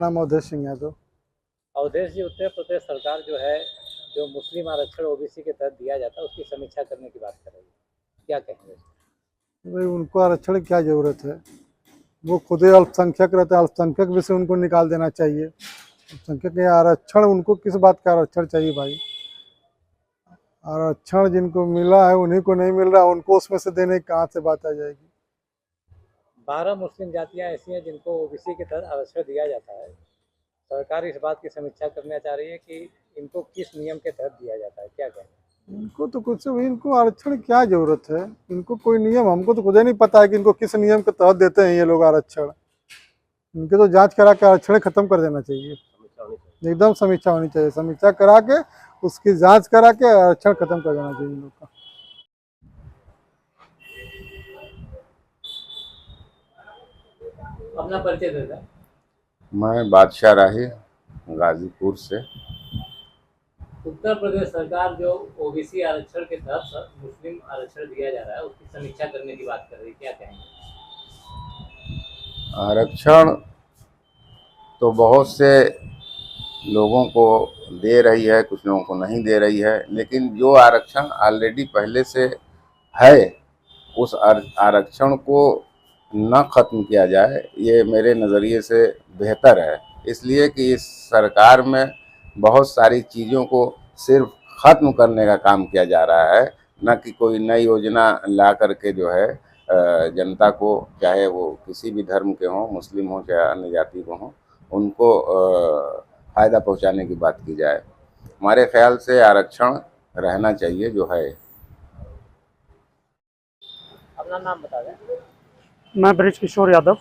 नाम अवधेश सिंह यादव। अवधेश जी, उत्तर प्रदेश सरकार जो है, जो मुस्लिम आरक्षण ओबीसी के तहत दिया जाता है, उसकी समीक्षा करने की बात कर रही है। क्या कहेंगे? भाई उनको आरक्षण की क्या जरूरत है? वो खुद ही अल्पसंख्यक रहते हैं, अल्पसंख्यक भी से उनको निकाल देना चाहिए। अल्पसंख्यक के आरक्षण, उनको किस बात का आरक्षण चाहिए भाई? आरक्षण जिनको मिला है उन्हीं को नहीं मिल रहा, उनको उसमें से देने की कहाँ से बात आ जाएगी? 12 मुस्लिम जातियां ऐसी हैं जिनको ओबीसी के तहत आरक्षण दिया जाता है। सरकार इस बात की समीक्षा करना चाह रही है कि इनको किस नियम के तहत दिया जाता है। क्या कहेंगे? इनको तो कुछ भी, इनको आरक्षण क्या जरूरत है? इनको कोई नियम, हमको तो खुद ही नहीं पता है कि इनको किस नियम के तहत देते हैं ये लोग आरक्षण। इनके तो जांच करा के आरक्षण खत्म कर देना चाहिए। एकदम समीक्षा होनी चाहिए, समीक्षा करा के उसकी जांच करा के आरक्षण खत्म कर देना चाहिए इन लोग का। अपना परिचय दे दें। मैं बादशाह राही गाजीपुर से। उत्तर प्रदेश सरकार जो ओबीसी आरक्षण के तहत मुस्लिम आरक्षण दिया जा रहा है, उसकी समीक्षा करने की बात कर रही है। क्या कहेंगे? आरक्षण तो बहुत से लोगों को दे रही है, कुछ लोगों को नहीं दे रही है, लेकिन जो आरक्षण ऑलरेडी पहले से है उस आरक्षण को न खत्म किया जाए, ये मेरे नज़रिए से बेहतर है। इसलिए कि इस सरकार में बहुत सारी चीज़ों को सिर्फ ख़त्म करने का काम किया जा रहा है, न कि कोई नई योजना ला करके जो है जनता को, चाहे वो किसी भी धर्म के हों, मुस्लिम हों चाहे अन्य जाति को हों, उनको फ़ायदा पहुंचाने की बात की जाए। हमारे ख्याल से आरक्षण रहना चाहिए जो है। अपना नाम बता दें। मैं ब्रिज किशोर यादव।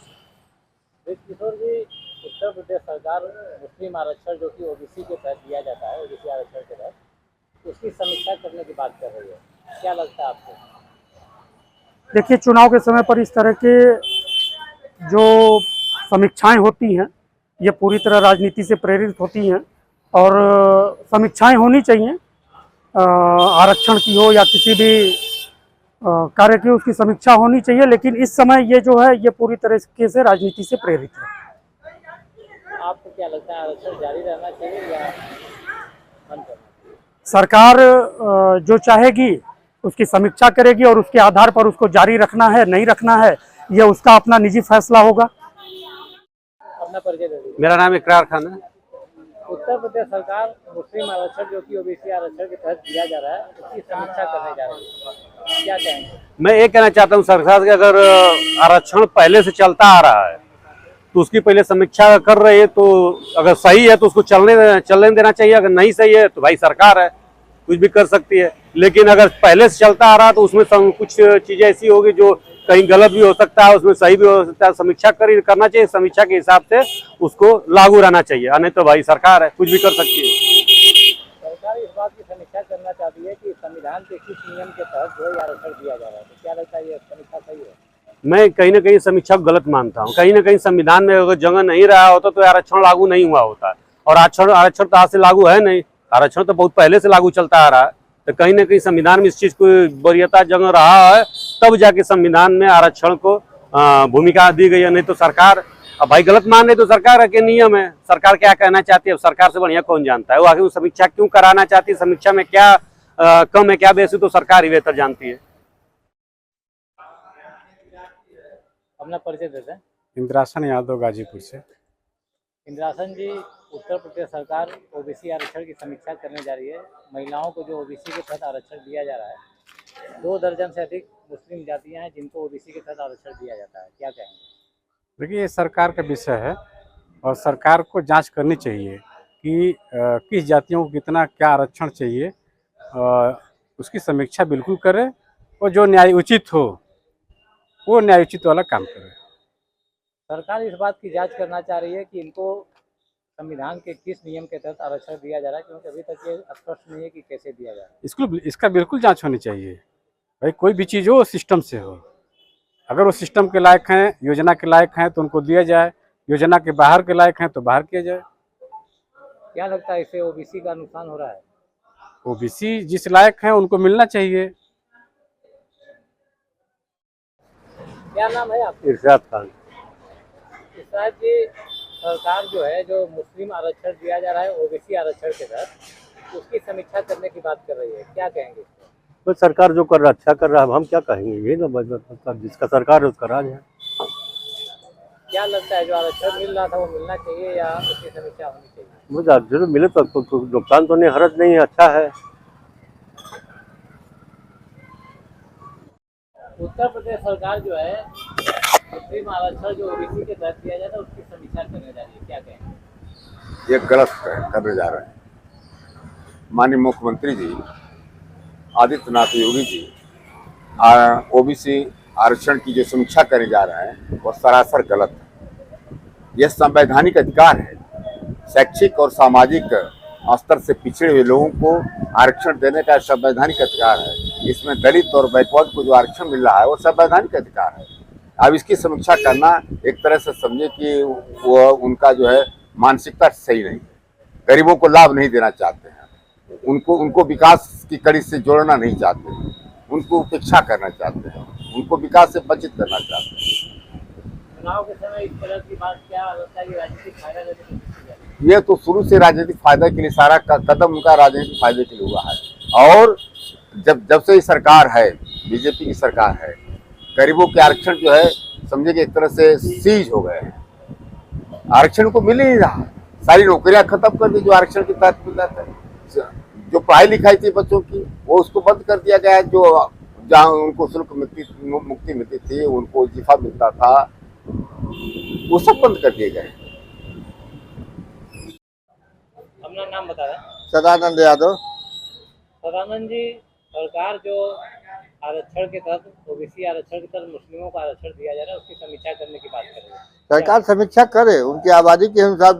ब्रिज किशोर जी, उत्तर प्रदेश सरकार मुस्लिम आरक्षण जो कि ओबीसी के तहत दिया जाता है, ओबीसी आरक्षण के तहत, उसकी समीक्षा करने की बात कर रही है। क्या लगता है आपको? देखिए, चुनाव के समय पर इस तरह के जो समीक्षाएं होती हैं, ये पूरी तरह राजनीति से प्रेरित होती हैं और समीक्षाएं होनी चाहिए। आरक्षण की हो या किसी भी कार्य की, उसकी समीक्षा होनी चाहिए, लेकिन इस समय ये जो है ये पूरी तरीके से राजनीति से प्रेरित है। आपको क्या लगता है, आरक्षण जारी रहना चाहिए या बंद करना चाहिए? सरकार जो चाहेगी उसकी समीक्षा करेगी और उसके आधार पर उसको जारी रखना है नहीं रखना है, ये उसका अपना निजी फैसला होगा। अपना परिचय दे दीजिए। मेरा नाम इकरार खान है। उत्तर प्रदेश सरकार मुस्लिम आरक्षण जो कि ओबीसी आरक्षण के तहत दिया जा रहा है, उसकी समीक्षा करने जा रही है। क्या कहेंगे? मैं ये कहना चाहता हूँ सरकार कि अगर आरक्षण पहले से चलता आ रहा है तो उसकी पहले समीक्षा कर रही है, तो अगर सही है तो उसको चलने देना चाहिए। अगर नहीं सही है तो भाई सरकार है, कुछ भी कर सकती है। लेकिन अगर पहले से चलता आ रहा है तो उसमें कुछ चीज़ें ऐसी होगी जो कहीं गलत भी हो सकता है, उसमें सही भी हो सकता है। समीक्षा करना चाहिए, समीक्षा के हिसाब से उसको लागू रहना चाहिए, नहीं तो भाई सरकार है, कुछ भी कर सकती है। सरकार इस बात की समीक्षा करना चाहती है कि संविधान के किस नियम के तहत जो आरक्षण दिया जा रहा है, तो क्या लगता है ये समीक्षा सही है? मैं कहीं ना कहीं समीक्षा को गलत मानता हूँ। कहीं ना कहीं संविधान में अगर जगह नहीं रहा होता तो आरक्षण लागू नहीं हुआ होता। और आरक्षण तो आज से लागू है नहीं, आरक्षण तो बहुत पहले से लागू चलता आ रहा है। तो कहीं ना कहीं संविधान में इस चीज़ को वरीयता जगह रहा है, तब जाके संविधान में आरक्षण को भूमिका दी गई है। नहीं तो सरकार, अब भाई गलत मान रही तो सरकार के नियम है, सरकार क्या कहना चाहती है, सरकार से बढ़िया कौन जानता है। वो आगे समीक्षा क्यों कराना चाहती है, समीक्षा में क्या कम है क्या बेसी, तो सरकार ही बेहतर जानती है। अपना परिचय देते हैं। इंद्रासन यादव गाजीपुर से। इंद्रासन जी, उत्तर प्रदेश सरकार ओबीसी आरक्षण की समीक्षा करने जा रही है। महिलाओं को जो ओबीसी के तहत आरक्षण दिया जा रहा है, 2 दर्जन से अधिक मुस्लिम जातियां हैं जिनको ओबीसी के तहत आरक्षण दिया जाता है। क्या कहेंगे? देखिए, ये सरकार का विषय है और सरकार को जांच करनी चाहिए कि किस जातियों को कितना क्या आरक्षण चाहिए। उसकी समीक्षा बिल्कुल करे और जो न्याय उचित हो वो न्याय उचित वाला काम करे। सरकार इस बात की जांच करना चाह रही है कि इनको संविधान के किस नियम के तहत आरक्षण दिया जा रहा है, क्योंकि अभी तक ये स्पष्ट नहीं है कि कैसे दिया जा रहा है। इसका बिल्कुल जांच होनी चाहिए। भाई कोई भी चीज़ हो सिस्टम से हो, अगर वो सिस्टम के लायक हैं, योजना के लायक हैं तो उनको दिया जाए, योजना के बाहर के लायक हैं तो बाहर किया जाए। क्या लगता है, इससे ओबीसी का नुकसान हो रहा है? ओबीसी जिस लायक हैं उनको मिलना चाहिए। क्या नाम है आपका? इरशाद खान। इरशाद जी, सरकार जो है, जो मुस्लिम आरक्षण दिया जा रहा है ओबीसी आरक्षण के तहत, उसकी समीक्षा करने की बात कर रही है, क्या कहेंगे इस पर? तो सरकार जो कर रहा अच्छा कर रहा है, अब हम क्या कहेंगे, ये ना जिसका सरकार है उसका राज है। क्या लगता है जो आरक्षण मिल रहा था वो मिलना चाहिए या उसकी समीक्षा होनी चाहिए? मुझे जरूर मिले तो नुकसान तो नहीं, हरज नहीं है, अच्छा है। उत्तर प्रदेश सरकार जो है मुस्लिम आरक्षण जो ओबीसी के तहत दिया जाता है उसकी समीक्षा करने जा रही है, क्या कहेंगे? ये गलत करने जा रहे हैं। माननीय मुख्यमंत्री जी आदित्यनाथ योगी जी ओबीसी आरक्षण की जो समीक्षा करने जा रहे हैं वो सरासर गलत है। यह संवैधानिक अधिकार है। शैक्षिक और सामाजिक स्तर से पिछड़े हुए लोगों को आरक्षण देने का संवैधानिक अधिकार है। इसमें दलित और बैकवर्ड को जो आरक्षण मिल रहा है वो संवैधानिक अधिकार है। अब इसकी समीक्षा करना एक तरह से समझे कि वो उनका जो है मानसिकता सही नहीं है। गरीबों को लाभ नहीं देना चाहते हैं, उनको विकास की कड़ी से जोड़ना नहीं चाहते हैं, उनको उपेक्षा करना चाहते हैं, उनको विकास से वंचित करना चाहते हैं। चुनाव के समय इस तरह की बात क्या लगता है कि राजनीतिक फायदा लेने की कोशिश की जा रही है? ये तो शुरू से राजनीतिक फायदा के लिए सारा कदम उनका राजनीतिक फायदे के लिए हुआ है। और जब से ये सरकार है, बीजेपी की सरकार है, गरीबों के आरक्षण जो है समझे कि एक तरह से सीज हो गए हैं। आरक्षण को मिल ही नहीं रहा। सारी नौकरियां खत्म कर दी जो आरक्षण के तहत मिल जाता है। जो पढ़ाई लिखाई थी बच्चों की वो उसको बंद कर दिया गया है। जो जहाँ उनको शुल्क मुक्ति मिलती थी, उनको वजीफा मिलता था, वो सब बंद कर दिए गए। अपना नाम बता रहे? सदानंद यादव। सदानंद जी, सरकार जो आरक्षण के तहत ओबीसी आरक्षण के तहत मुस्लिमों को आरक्षण दिया जा रहा है उसकी समीक्षा करने की बात कर रही है। सरकार समीक्षा करे, उनकी आबादी के अनुसार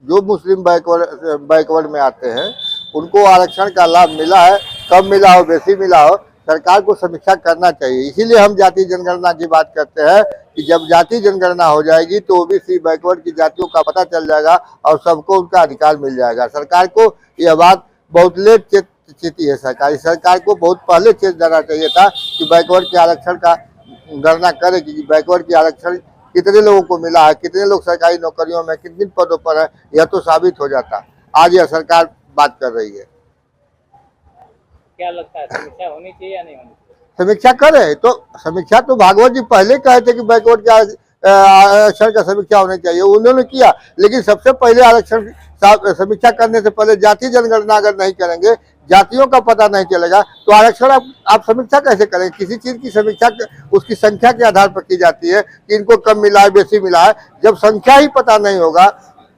जो मुस्लिम बैकवर्ड में आते हैं उनको आरक्षण का लाभ मिला है, कम मिला हो बेसी मिला हो, सरकार को समीक्षा करना चाहिए। इसीलिए हम जाति जनगणना की बात करते हैं कि जब जाति जनगणना हो जाएगी तो ओबीसी बैकवर्ड की जातियों का पता चल जाएगा और सबको उनका अधिकार मिल जाएगा। सरकार को यह बात बहुत लेट चेती है। सरकार को बहुत पहले चेत जाना चाहिए था कि बैकवर्ड के आरक्षण का गणना करे कि बैकवर्ड के आरक्षण कितने लोगों को मिला है, कितने लोग सरकारी नौकरियों में किन किन पदों पर है, यह तो साबित हो जाता। आज यह सरकार बात कर रही है। क्या लगता है समीक्षा होनी चाहिए या नहीं होनी चाहिए? समीक्षा करे तो समीक्षा तो भागवत जी पहले कहे थे कि बैकवर्ड के आरक्षण का समीक्षा होनी चाहिए, उन्होंने किया। लेकिन सबसे पहले आरक्षण समीक्षा करने से पहले जाति जनगणना अगर नहीं करेंगे, जातियों का पता नहीं चलेगा तो आरक्षण आप समीक्षा कैसे करेंगे? किसी चीज की समीक्षा उसकी संख्या के आधार पर की जाती है कि इनको कम मिला है, बेसी मिला है। जब संख्या ही पता नहीं होगा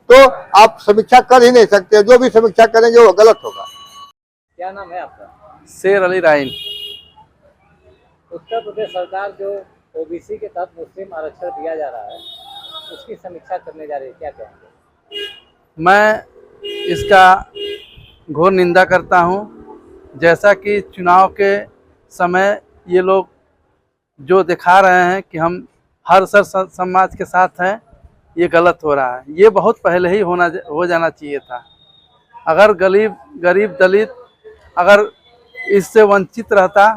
तो आप समीक्षा कर ही नहीं सकते। जो भी समीक्षा करेंगे वो गलत होगा। क्या नाम है आपका? शेर अली राइन। उत्तर प्रदेश सरकार जो ओबीसी के तहत मुस्लिम आरक्षण दिया जा रहा है उसकी समीक्षा करने जा रही है, क्या कहेंगे? मैं इसका घोर निंदा करता हूं। जैसा कि चुनाव के समय ये लोग जो दिखा रहे हैं कि हम हर समाज के साथ हैं, ये गलत हो रहा है। ये बहुत पहले ही हो जाना चाहिए था। अगर गरीब दलित अगर इससे वंचित रहता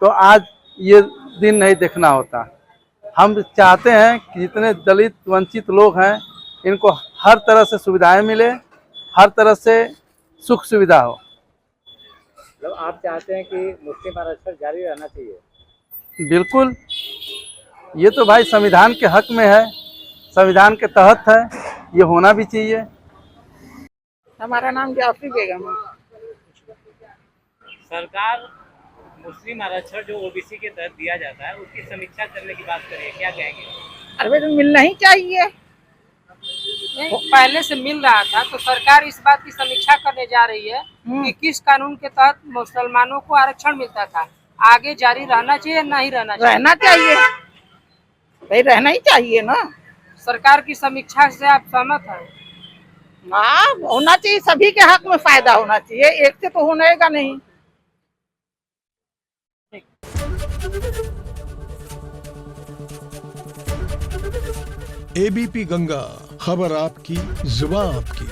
तो आज ये दिन नहीं देखना होता। हम चाहते हैं कि जितने दलित वंचित लोग हैं इनको हर तरह से सुविधाएं मिले, हर तरह से सुख सुविधा हो। मतलब आप चाहते हैं कि मुस्लिम आरक्षण जारी रहना चाहिए? बिल्कुल, ये तो भाई संविधान के हक में है, संविधान के तहत है, ये होना भी चाहिए। हमारा नाम जाफरी बेगम है। सरकार मुस्लिम आरक्षण जो ओबीसी के तहत दिया जाता है उसकी समीक्षा करने की बात करिए, क्या कहेंगे? अरे तो मिलना ही चाहिए। पहले से मिल रहा था तो सरकार इस बात की समीक्षा करने जा रही है कि किस कानून के तहत मुसलमानों को आरक्षण मिलता था, आगे जारी रहना चाहिए नहीं रहना चाहिए? रहना चाहिए भाई, रहना ही चाहिए ना। सरकार की समीक्षा से आप सहमत हैं? हाँ, होना चाहिए, सभी के हक में फायदा होना चाहिए, एक से तो होनेगा नहीं। एबीपी गंगा, खबर आपकी, जुबान आपकी।